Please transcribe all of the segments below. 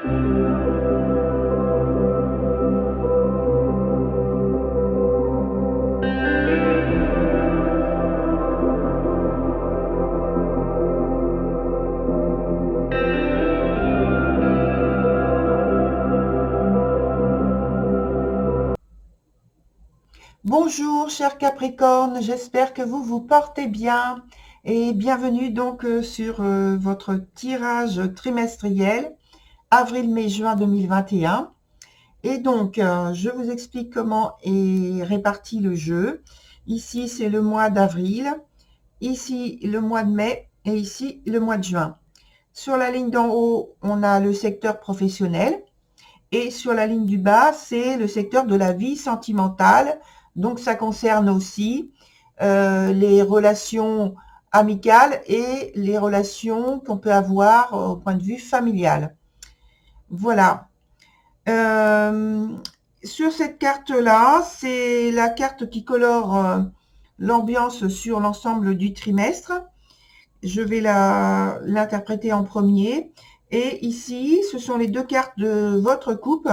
Bonjour chers Capricornes, j'espère que vous vous portez bien et bienvenue donc sur votre tirage trimestriel avril, mai, juin 2021. Et donc je vous explique comment est réparti le jeu. Ici c'est le mois d'avril, ici le mois de mai et ici le mois de juin. Sur la ligne d'en haut, on a le secteur professionnel. Et sur la ligne du bas, c'est le secteur de la vie sentimentale. Donc, ça concerne aussi les relations amicales et les relations qu'on peut avoir au point de vue familial. Voilà. Euh, sur cette carte-là, c'est la carte qui colore l'ambiance sur l'ensemble du trimestre. Je vais l'interpréter en premier. Et ici, ce sont les deux cartes de votre coupe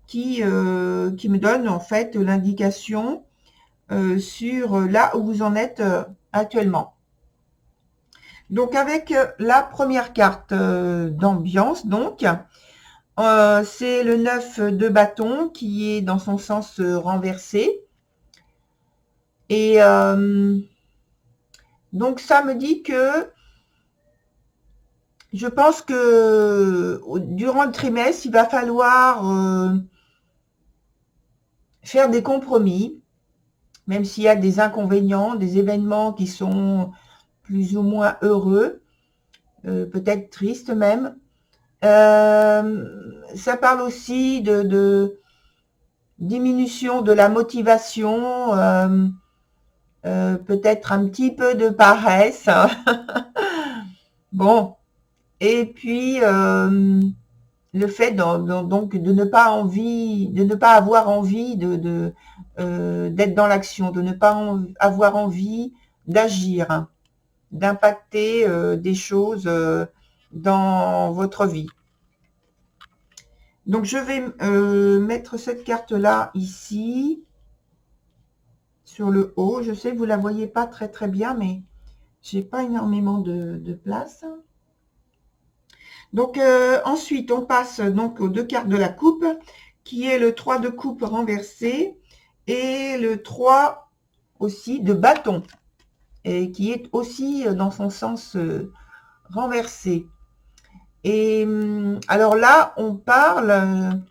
qui me donne en fait l'indication sur là où vous en êtes actuellement. Donc avec la première carte d'ambiance, donc c'est le 9 de bâton qui est dans son sens renversé. Et donc ça me dit que je pense que durant le trimestre, il va falloir faire des compromis, même s'il y a des inconvénients, des événements qui sont plus ou moins heureux, peut-être tristes même. Ça parle aussi de diminution de la motivation, peut-être un petit peu de paresse. Bon, et puis le fait donc de ne pas avoir envie d'être dans l'action, de ne pas avoir envie d'agir, d'impacter des choses dans votre vie. Donc je vais mettre cette carte-là ici, sur le haut. Je sais que vous la voyez pas très très bien, mais j'ai pas énormément de place. Donc ensuite, on passe donc aux deux cartes de la coupe, qui est le 3 de coupe renversé et le 3 aussi de bâton, et qui est aussi dans son sens renversé. Et alors là, on parle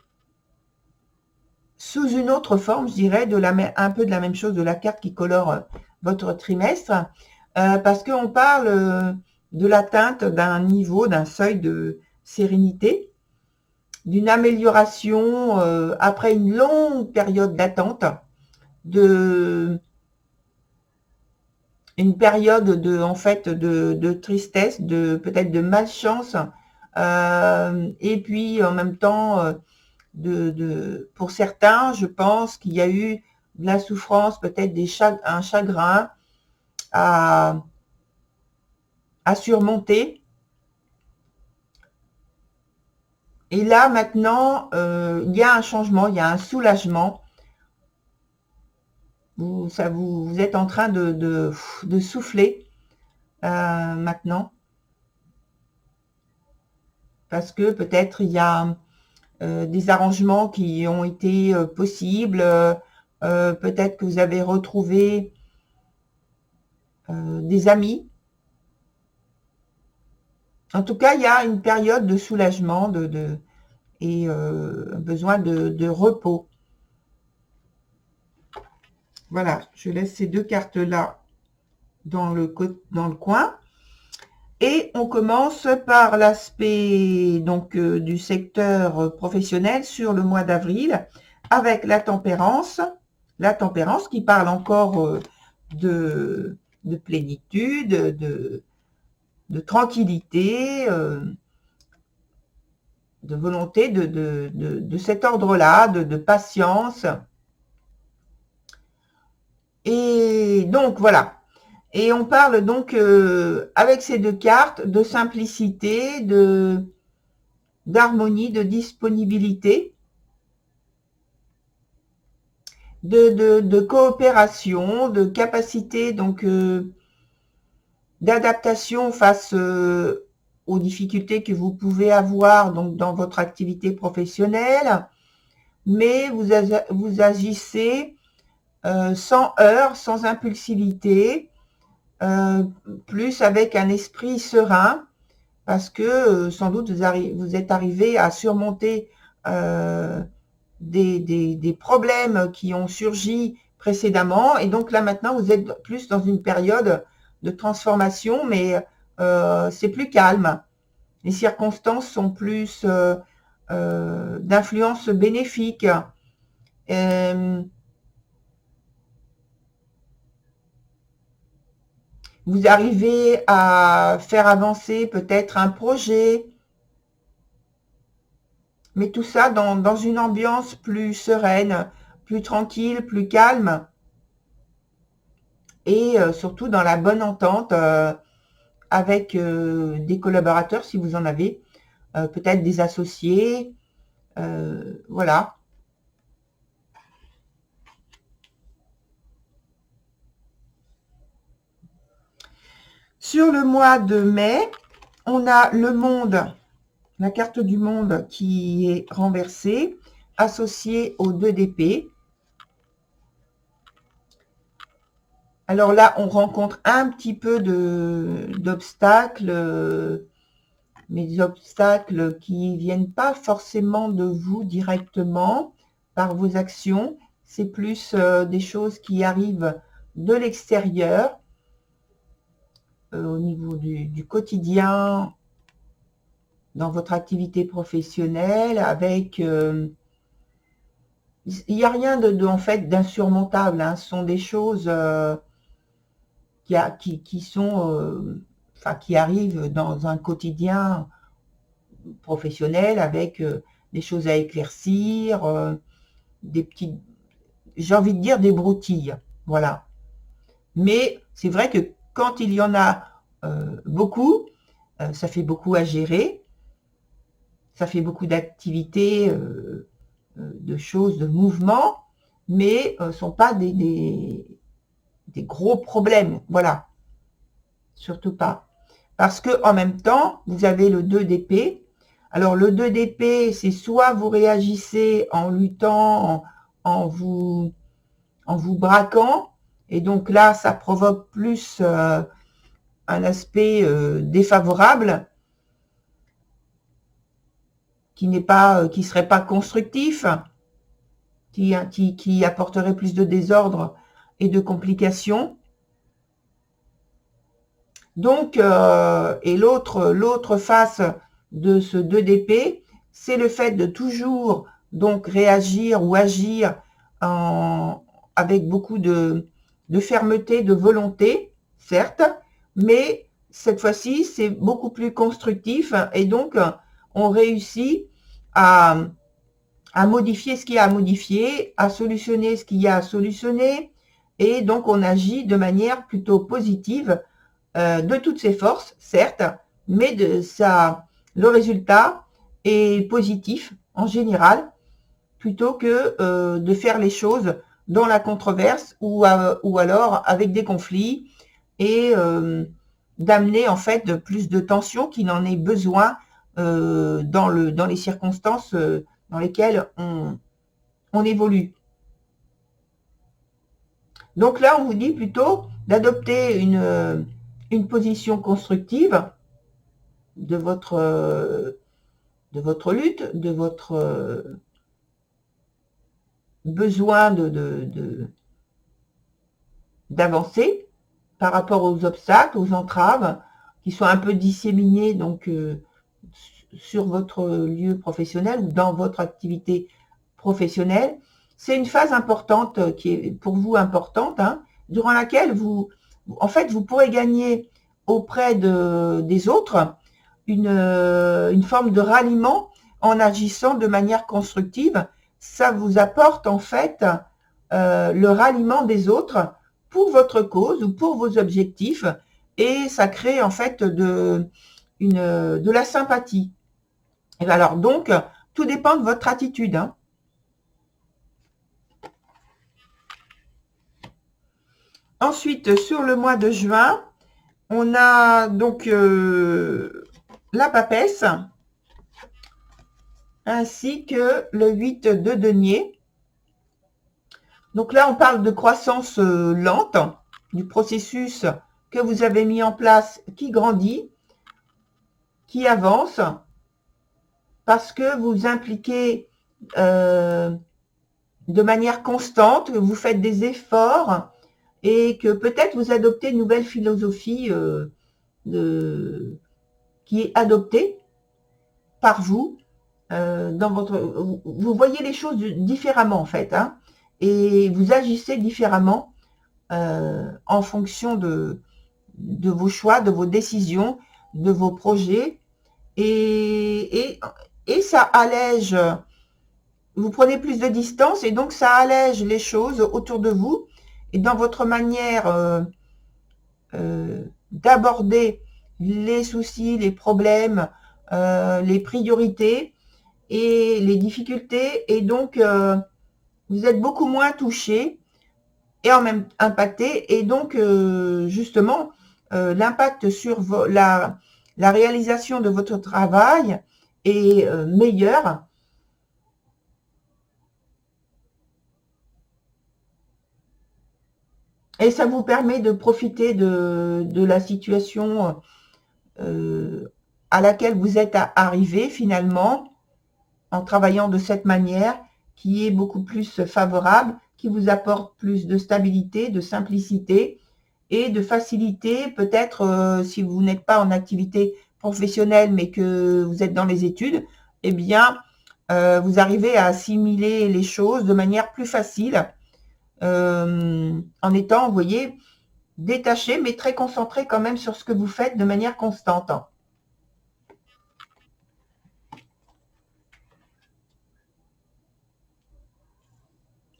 sous une autre forme, je dirais, un peu de la même chose de la carte qui colore votre trimestre, parce qu'on parle de l'atteinte d'un niveau, d'un seuil de sérénité, d'une amélioration après une longue période d'attente, une période en fait de tristesse, peut-être de malchance, et puis en même temps pour certains, je pense qu'il y a eu de la souffrance, peut-être un chagrin à surmonter. Et là, maintenant, il y a un changement, il y a un soulagement. Vous êtes en train de souffler maintenant. Parce que peut-être il y a des arrangements qui ont été possibles. Peut-être que vous avez retrouvé des amis. En tout cas, il y a une période de soulagement et besoin de repos. Voilà, je laisse ces deux cartes-là dans le coin. Et on commence par l'aspect donc du secteur professionnel sur le mois d'avril avec la tempérance qui parle encore de plénitude, de tranquillité, de volonté de cet ordre-là, de patience. Et donc voilà. Et on parle donc avec ces deux cartes de simplicité, d'harmonie, de disponibilité, de coopération, de capacité donc d'adaptation face aux difficultés que vous pouvez avoir donc dans votre activité professionnelle, mais vous agissez sans heurts, sans impulsivité, plus avec un esprit serein, parce que sans doute vous êtes arrivé à surmonter des problèmes qui ont surgi précédemment, et donc là maintenant vous êtes plus dans une période de transformation, mais c'est plus calme. Les circonstances sont plus d'influence bénéfique. Vous arrivez à faire avancer peut-être un projet, mais tout ça dans une ambiance plus sereine, plus tranquille, plus calme, et surtout dans la bonne entente avec des collaborateurs si vous en avez, peut-être des associés, voilà. Sur le mois de mai, on a le monde, la carte du monde qui est renversée, associée aux 2 d'épée. Alors là, on rencontre un petit peu d'obstacles, mais des obstacles qui viennent pas forcément de vous directement par vos actions. C'est plus des choses qui arrivent de l'extérieur, au niveau du quotidien, dans votre activité professionnelle, avec il n'y a rien en fait d'insurmontable, hein. Ce sont des choses qui sont qui arrivent dans un quotidien professionnel, avec des choses à éclaircir, des petites, j'ai envie de dire des broutilles, voilà. Mais c'est vrai que quand il y en a beaucoup, ça fait beaucoup à gérer, ça fait beaucoup d'activités, de choses, de mouvements, mais ne sont pas des gros problèmes, voilà, surtout pas. Parce que en même temps, vous avez le 2 d'épée. Alors le 2 d'épée, c'est soit vous réagissez en luttant, en vous braquant, et donc là, ça provoque plus un aspect défavorable, qui serait pas constructif, qui apporterait plus de désordre et de complications. Donc, et l'autre face de ce 2 d'épée, c'est le fait de toujours donc réagir ou agir avec beaucoup de fermeté, de volonté, certes, mais cette fois-ci, c'est beaucoup plus constructif, et donc on réussit à modifier ce qu'il y a à modifier, à solutionner ce qu'il y a à solutionner, et donc on agit de manière plutôt positive, de toutes ses forces, certes, mais le résultat est positif en général, plutôt que de faire les choses dans la controverse, ou alors avec des conflits, et d'amener en fait plus de tension qu'il n'en est besoin dans les circonstances dans lesquelles on évolue. Donc là, on vous dit plutôt d'adopter une position constructive de votre lutte, de votre besoin d'avancer par rapport aux obstacles, aux entraves qui sont un peu disséminés donc sur votre lieu professionnel ou dans votre activité professionnelle. C'est une phase importante qui est pour vous importante, hein, durant laquelle vous pourrez gagner auprès des autres une forme de ralliement en agissant de manière constructive. Ça vous apporte en fait le ralliement des autres pour votre cause ou pour vos objectifs, et ça crée en fait de la sympathie. Et bien alors, donc, tout dépend de votre attitude, hein. Ensuite, sur le mois de juin, on a donc la papesse, ainsi que le 8 de denier. Donc là, on parle de croissance lente, du processus que vous avez mis en place qui grandit, qui avance, parce que vous impliquez de manière constante, vous faites des efforts et que peut-être vous adoptez une nouvelle philosophie qui est adoptée par vous. Dans votre, vous voyez les choses différemment en fait, hein, et vous agissez différemment en fonction de vos choix, de vos décisions, de vos projets, et ça allège, vous prenez plus de distance et donc ça allège les choses autour de vous et dans votre manière d'aborder les soucis, les problèmes, les priorités et les difficultés, et donc vous êtes beaucoup moins touché et en même impacté, et donc justement l'impact sur la réalisation de votre travail est meilleur. Et ça vous permet de profiter de la situation à laquelle vous êtes arrivé finalement, en travaillant de cette manière, qui est beaucoup plus favorable, qui vous apporte plus de stabilité, de simplicité et de facilité. Peut-être si vous n'êtes pas en activité professionnelle mais que vous êtes dans les études, eh bien vous arrivez à assimiler les choses de manière plus facile, en étant, vous voyez, détaché mais très concentré quand même sur ce que vous faites de manière constante.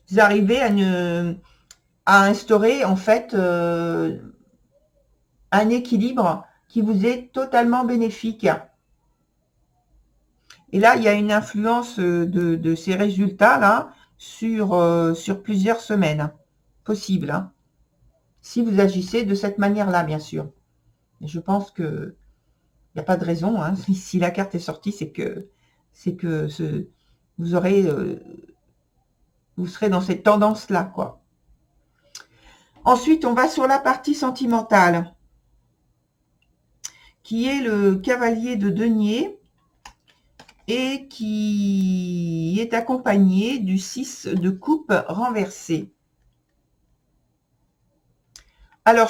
Vous arrivez à instaurer en fait un équilibre qui vous est totalement bénéfique. Et là, il y a une influence de ces résultats-là sur plusieurs semaines possibles, hein, si vous agissez de cette manière-là, bien sûr. Et je pense que il n'y a pas de raison, hein. Si la carte est sortie, c'est que vous aurez vous serez dans cette tendance-là, quoi. Ensuite, on va sur la partie sentimentale, qui est le cavalier de denier et qui est accompagné du 6 de coupe renversé. Alors,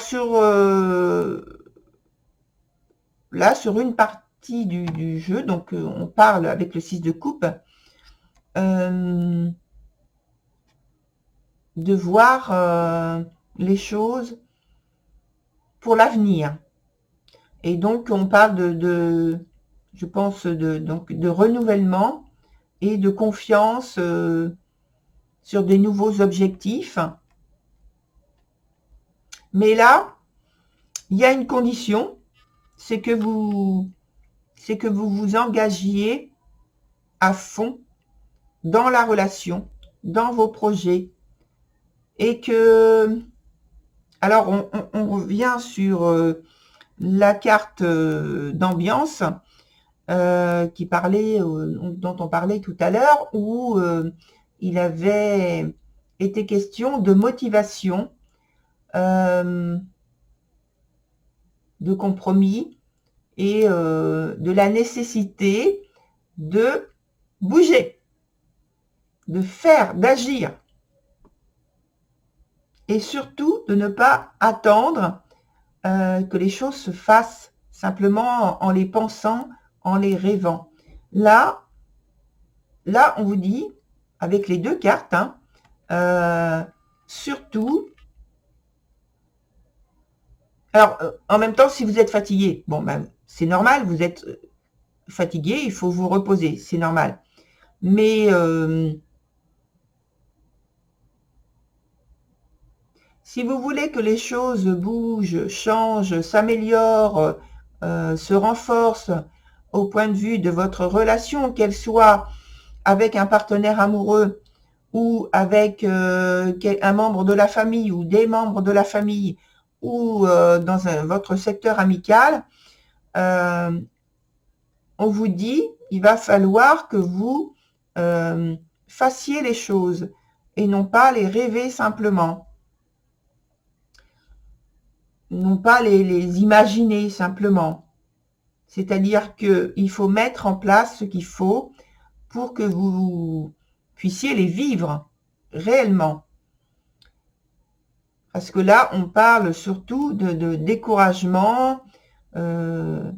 là, sur une partie du jeu, donc on parle avec le 6 de coupe, de voir les choses pour l'avenir. Et donc, on parle je pense, donc, de renouvellement et de confiance sur des nouveaux objectifs. Mais là, il y a une condition, c'est que vous vous engagiez à fond dans la relation, dans vos projets, et que, alors on revient sur la carte d'ambiance qui parlait, dont on parlait tout à l'heure, où il avait été question de motivation, de compromis et de la nécessité de bouger, de faire, d'agir, et surtout de ne pas attendre que les choses se fassent simplement en les pensant, en les rêvant. Là, on vous dit, avec les deux cartes, hein, surtout, alors en même temps, si vous êtes fatigué, bon ben c'est normal, vous êtes fatigué, il faut vous reposer, c'est normal. Mais si vous voulez que les choses bougent, changent, s'améliorent, se renforcent au point de vue de votre relation, qu'elle soit avec un partenaire amoureux ou avec un membre de la famille ou des membres de la famille ou dans votre secteur amical, on vous dit, il va falloir que vous fassiez les choses et non pas les rêver simplement, non pas les imaginer simplement. C'est-à-dire qu'il faut mettre en place ce qu'il faut pour que vous puissiez les vivre réellement. Parce que là, on parle surtout de découragement, peut-être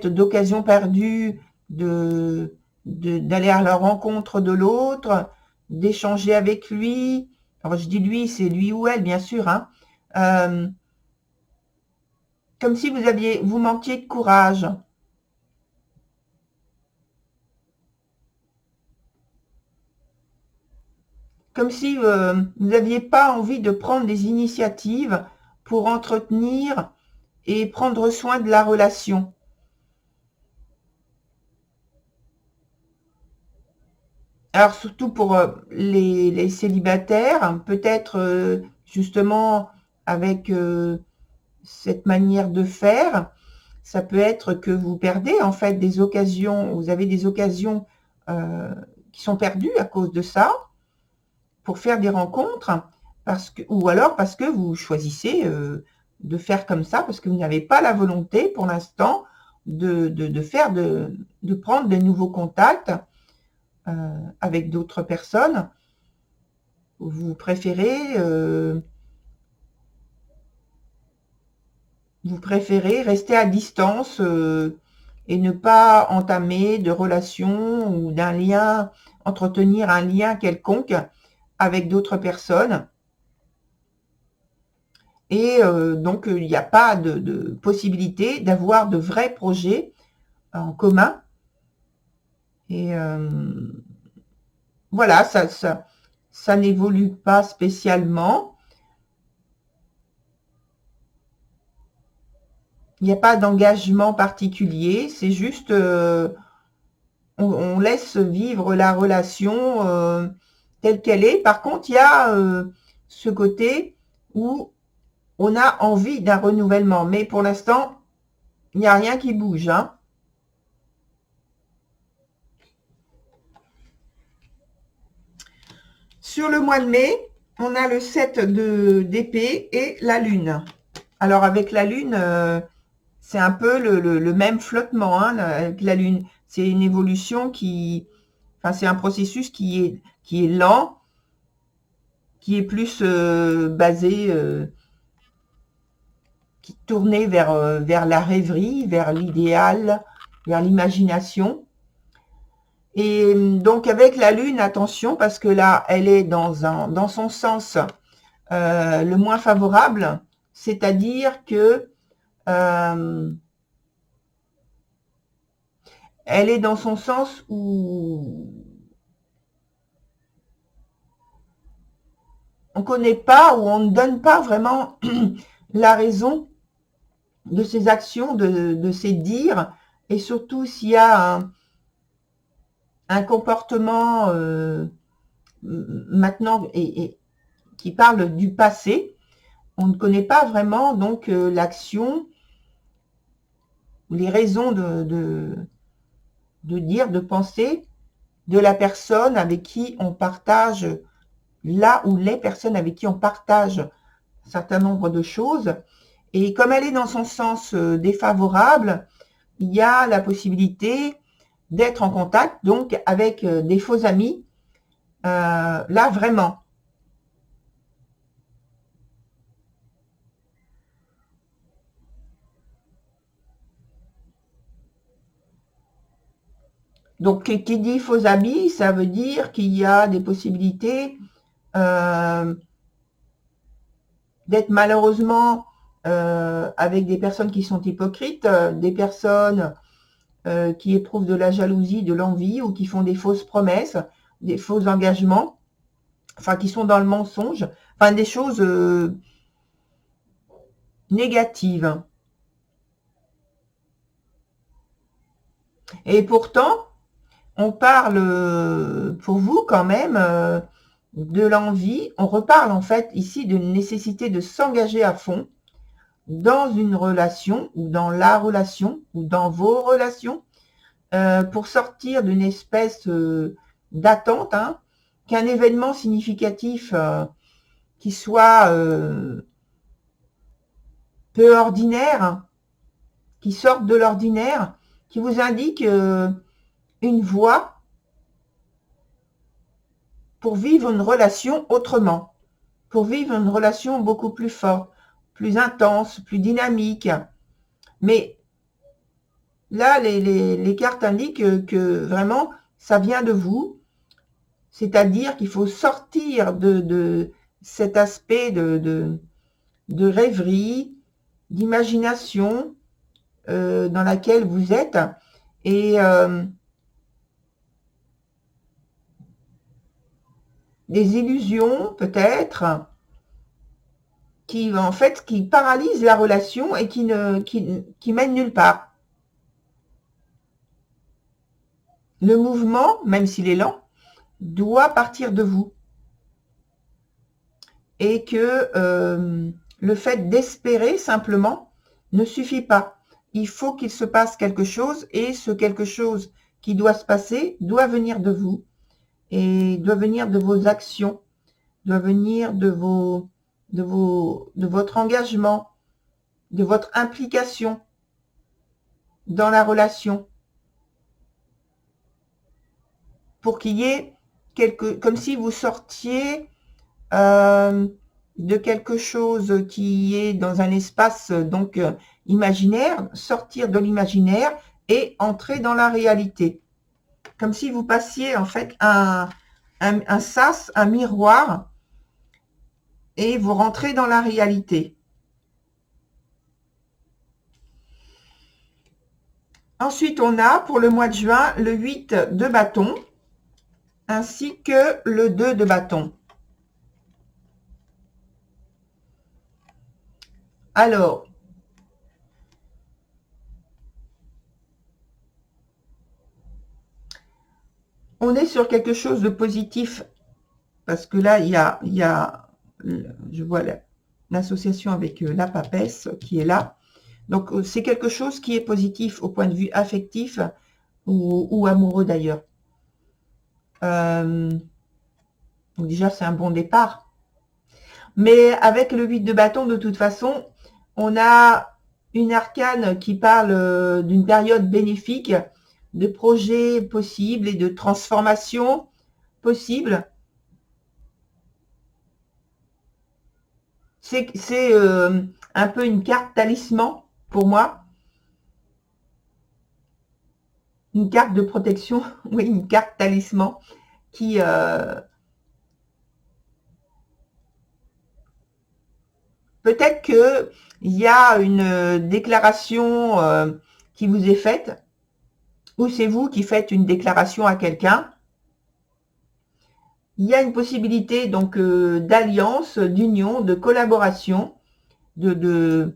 d'occasion perdue, d'aller à la rencontre de l'autre, d'échanger avec lui. Alors, je dis lui, c'est lui ou elle, bien sûr, hein. Comme si vous manquiez de courage. Comme si vous n'aviez pas envie de prendre des initiatives pour entretenir et prendre soin de la relation. Alors surtout pour les célibataires, peut-être justement avec cette manière de faire, ça peut être que vous perdez en fait des occasions, vous avez des occasions qui sont perdues à cause de ça, pour faire des rencontres, ou alors parce que vous choisissez de faire comme ça, parce que vous n'avez pas la volonté pour l'instant de prendre de nouveaux contacts avec d'autres personnes. Vous préférez rester à distance et ne pas entamer de relation ou d'un lien, entretenir un lien quelconque avec d'autres personnes. Et donc, il n'y a pas de possibilité d'avoir de vrais projets en commun. Et voilà, ça n'évolue pas spécialement. Il n'y a pas d'engagement particulier, c'est juste on laisse vivre la relation telle qu'elle est. Par contre, il y a ce côté où on a envie d'un renouvellement, mais pour l'instant, il n'y a rien qui bouge, hein. Sur le mois de mai, on a le 7 d'épée et la lune. Alors avec la lune, c'est un peu le même flottement hein, avec la lune. C'est une évolution c'est un processus qui est lent, qui est plus basé, qui est tourné vers la rêverie, vers l'idéal, vers l'imagination. Et donc avec la lune, attention, parce que là, elle est dans son sens le moins favorable, c'est-à-dire que elle est dans son sens où on ne connaît pas, où on ne donne pas vraiment la raison de ses actions, de ses dires, et surtout s'il y a un comportement maintenant et qui parle du passé, on ne connaît pas vraiment donc l'action, les raisons de dire, de penser de la personne avec qui on partage, là ou les personnes avec qui on partage un certain nombre de choses. Et comme elle est dans son sens défavorable, il y a la possibilité d'être en contact donc avec des faux amis, là vraiment. Donc, qui dit faux amis, ça veut dire qu'il y a des possibilités d'être malheureusement avec des personnes qui sont hypocrites, des personnes qui éprouvent de la jalousie, de l'envie ou qui font des fausses promesses, des faux engagements, enfin qui sont dans le mensonge, enfin des choses négatives. Et pourtant, on parle pour vous quand même de l'envie. On reparle en fait ici d'une nécessité de s'engager à fond dans une relation ou dans la relation ou dans vos relations pour sortir d'une espèce d'attente, hein, qu'un événement significatif qui soit peu ordinaire, qui sorte de l'ordinaire, qui vous indique une voie pour vivre une relation autrement, pour vivre une relation beaucoup plus forte, plus intense, plus dynamique. Mais là, les cartes indiquent que vraiment, ça vient de vous, c'est-à-dire qu'il faut sortir de cet aspect de rêverie, d'imagination dans laquelle vous êtes, et des illusions peut-être qui en fait qui paralysent la relation et qui mènent nulle part. Le mouvement, même s'il est lent, doit partir de vous, et que le fait d'espérer simplement ne suffit pas. Il faut qu'il se passe quelque chose, et ce quelque chose qui doit se passer doit venir de vous, et doit venir de vos actions, doit venir de votre engagement, de votre implication dans la relation, pour qu'il y ait comme si vous sortiez de quelque chose qui est dans un espace donc imaginaire, sortir de l'imaginaire et entrer dans la réalité. Comme si vous passiez en fait un sas, un miroir, et vous rentrez dans la réalité. Ensuite, on a pour le mois de juin le 8 de bâton ainsi que le 2 de bâton. Alors, on est sur quelque chose de positif, parce que là, il y a je vois l'association avec la papesse qui est là. Donc, c'est quelque chose qui est positif au point de vue affectif ou amoureux d'ailleurs. Donc déjà, c'est un bon départ. Mais avec le 8 de bâton, de toute façon, on a une arcane qui parle d'une période bénéfique, de projets possibles et de transformations possibles. C'est un peu une carte talisman pour moi. Une carte de protection, oui, une carte talisman qui peut-être que il y a une déclaration qui vous est faite, ou c'est vous qui faites une déclaration à quelqu'un. Il y a une possibilité donc d'alliance, d'union, de collaboration, de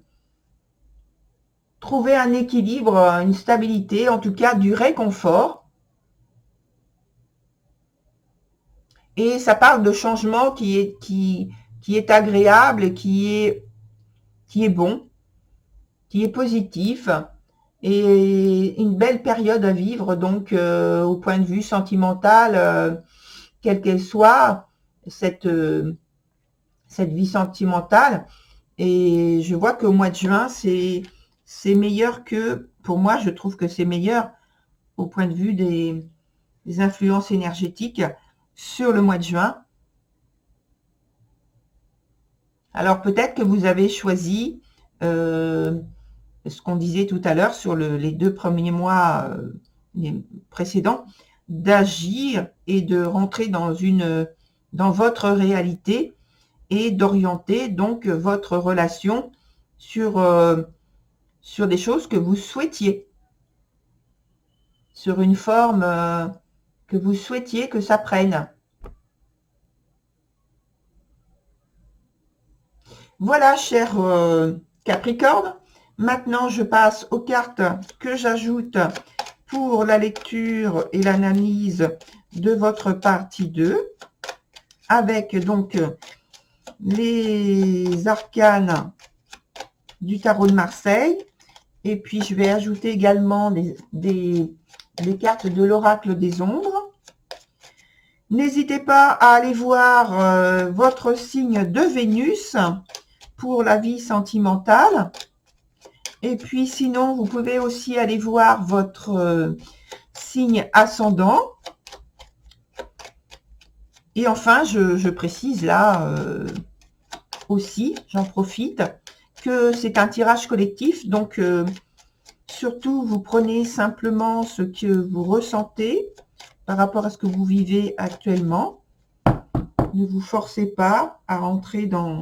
trouver un équilibre, une stabilité, en tout cas du réconfort. Et ça parle de changement qui est agréable, qui est bon, qui est positif, et une belle période à vivre donc au point de vue sentimental, quelle qu'elle soit, cette vie sentimentale. Et je vois qu'au mois de juin, c'est meilleur que, pour moi, je trouve que c'est meilleur au point de vue des influences énergétiques sur le mois de juin. Alors peut-être que vous avez choisi ce qu'on disait tout à l'heure sur les 2 premiers mois précédents, d'agir et de rentrer dans votre réalité et d'orienter donc votre relation sur des choses que vous souhaitiez, sur une forme que vous souhaitiez que ça prenne. Voilà, cher Capricorne. Maintenant, je passe aux cartes que j'ajoute pour la lecture et l'analyse de votre partie 2, avec donc les arcanes du tarot de Marseille. Et puis, je vais ajouter également des cartes de l'oracle des ombres. N'hésitez pas à aller voir votre signe de Vénus pour la vie sentimentale. Et puis, sinon, vous pouvez aussi aller voir votre signe ascendant. Et enfin, je précise là aussi, j'en profite, que c'est un tirage collectif. Donc, surtout, vous prenez simplement ce que vous ressentez par rapport à ce que vous vivez actuellement. Ne vous forcez pas à rentrer dans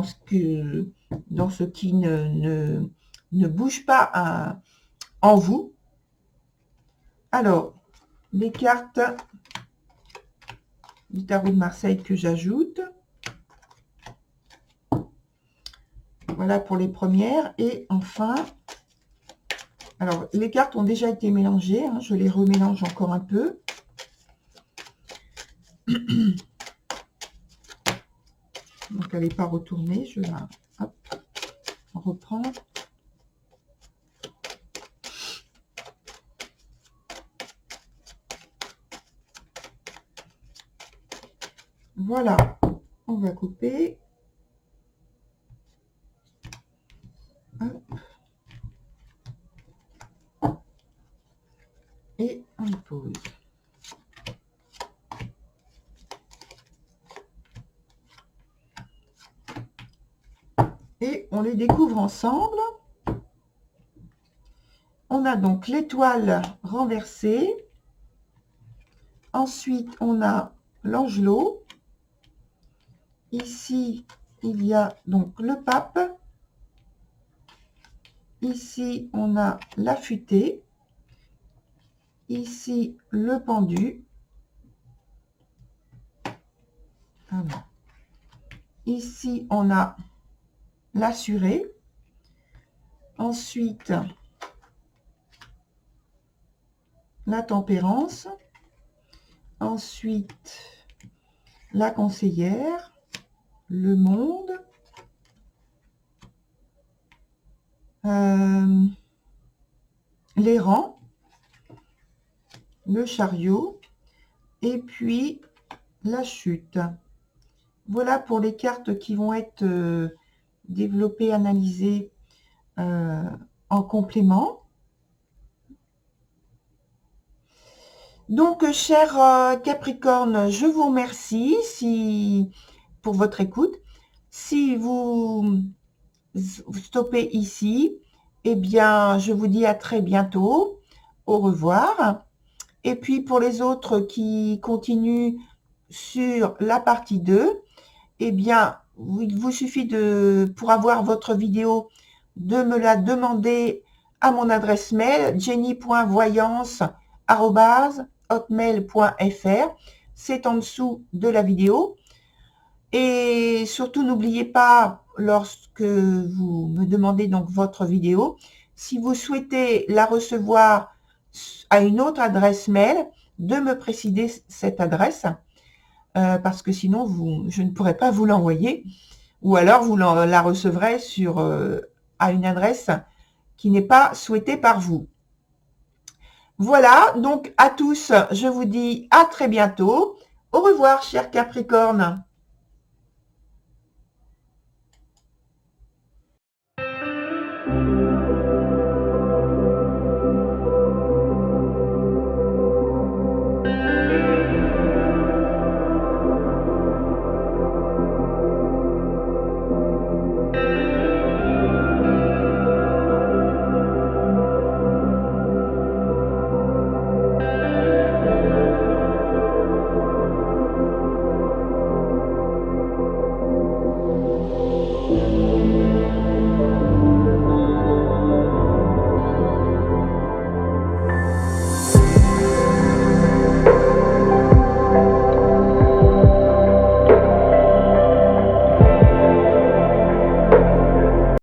ce qui ne bouge pas en vous. Alors, les cartes du tarot de Marseille que j'ajoute. Voilà pour les premières. Et enfin, alors les cartes ont déjà été mélangées. Hein, je les remélange encore un peu. Donc, elle n'est pas retournée. Je la reprends. Voilà. On va couper. Hop. Et on les pose. Et on les découvre ensemble. On a donc l'étoile renversée. Ensuite, on a l'angelot. Ici, il y a donc le pape. Ici, on a la futée. Ici, le pendu. Ah non. Ici, on a l'assuré. Ensuite, la tempérance. Ensuite, la conseillère. Le monde. L'errant. Le chariot. Et puis, la chute. Voilà pour les cartes qui vont être développées, analysées en complément. Donc, cher Capricorne, je vous remercie pour votre écoute. Si vous stoppez ici, eh bien, je vous dis à très bientôt. Au revoir. Et puis, pour les autres qui continuent sur la partie 2, eh bien, il vous suffit pour avoir votre vidéo, de me la demander à mon adresse mail, jenny.voyance@hotmail.fr. C'est en dessous de la vidéo. Et surtout, n'oubliez pas, lorsque vous me demandez donc votre vidéo, si vous souhaitez la recevoir à une autre adresse mail, de me préciser cette adresse. Parce que sinon, je ne pourrai pas vous l'envoyer. Ou alors, vous la recevrez à une adresse qui n'est pas souhaitée par vous. Voilà, donc à tous, je vous dis à très bientôt. Au revoir, chers Capricornes.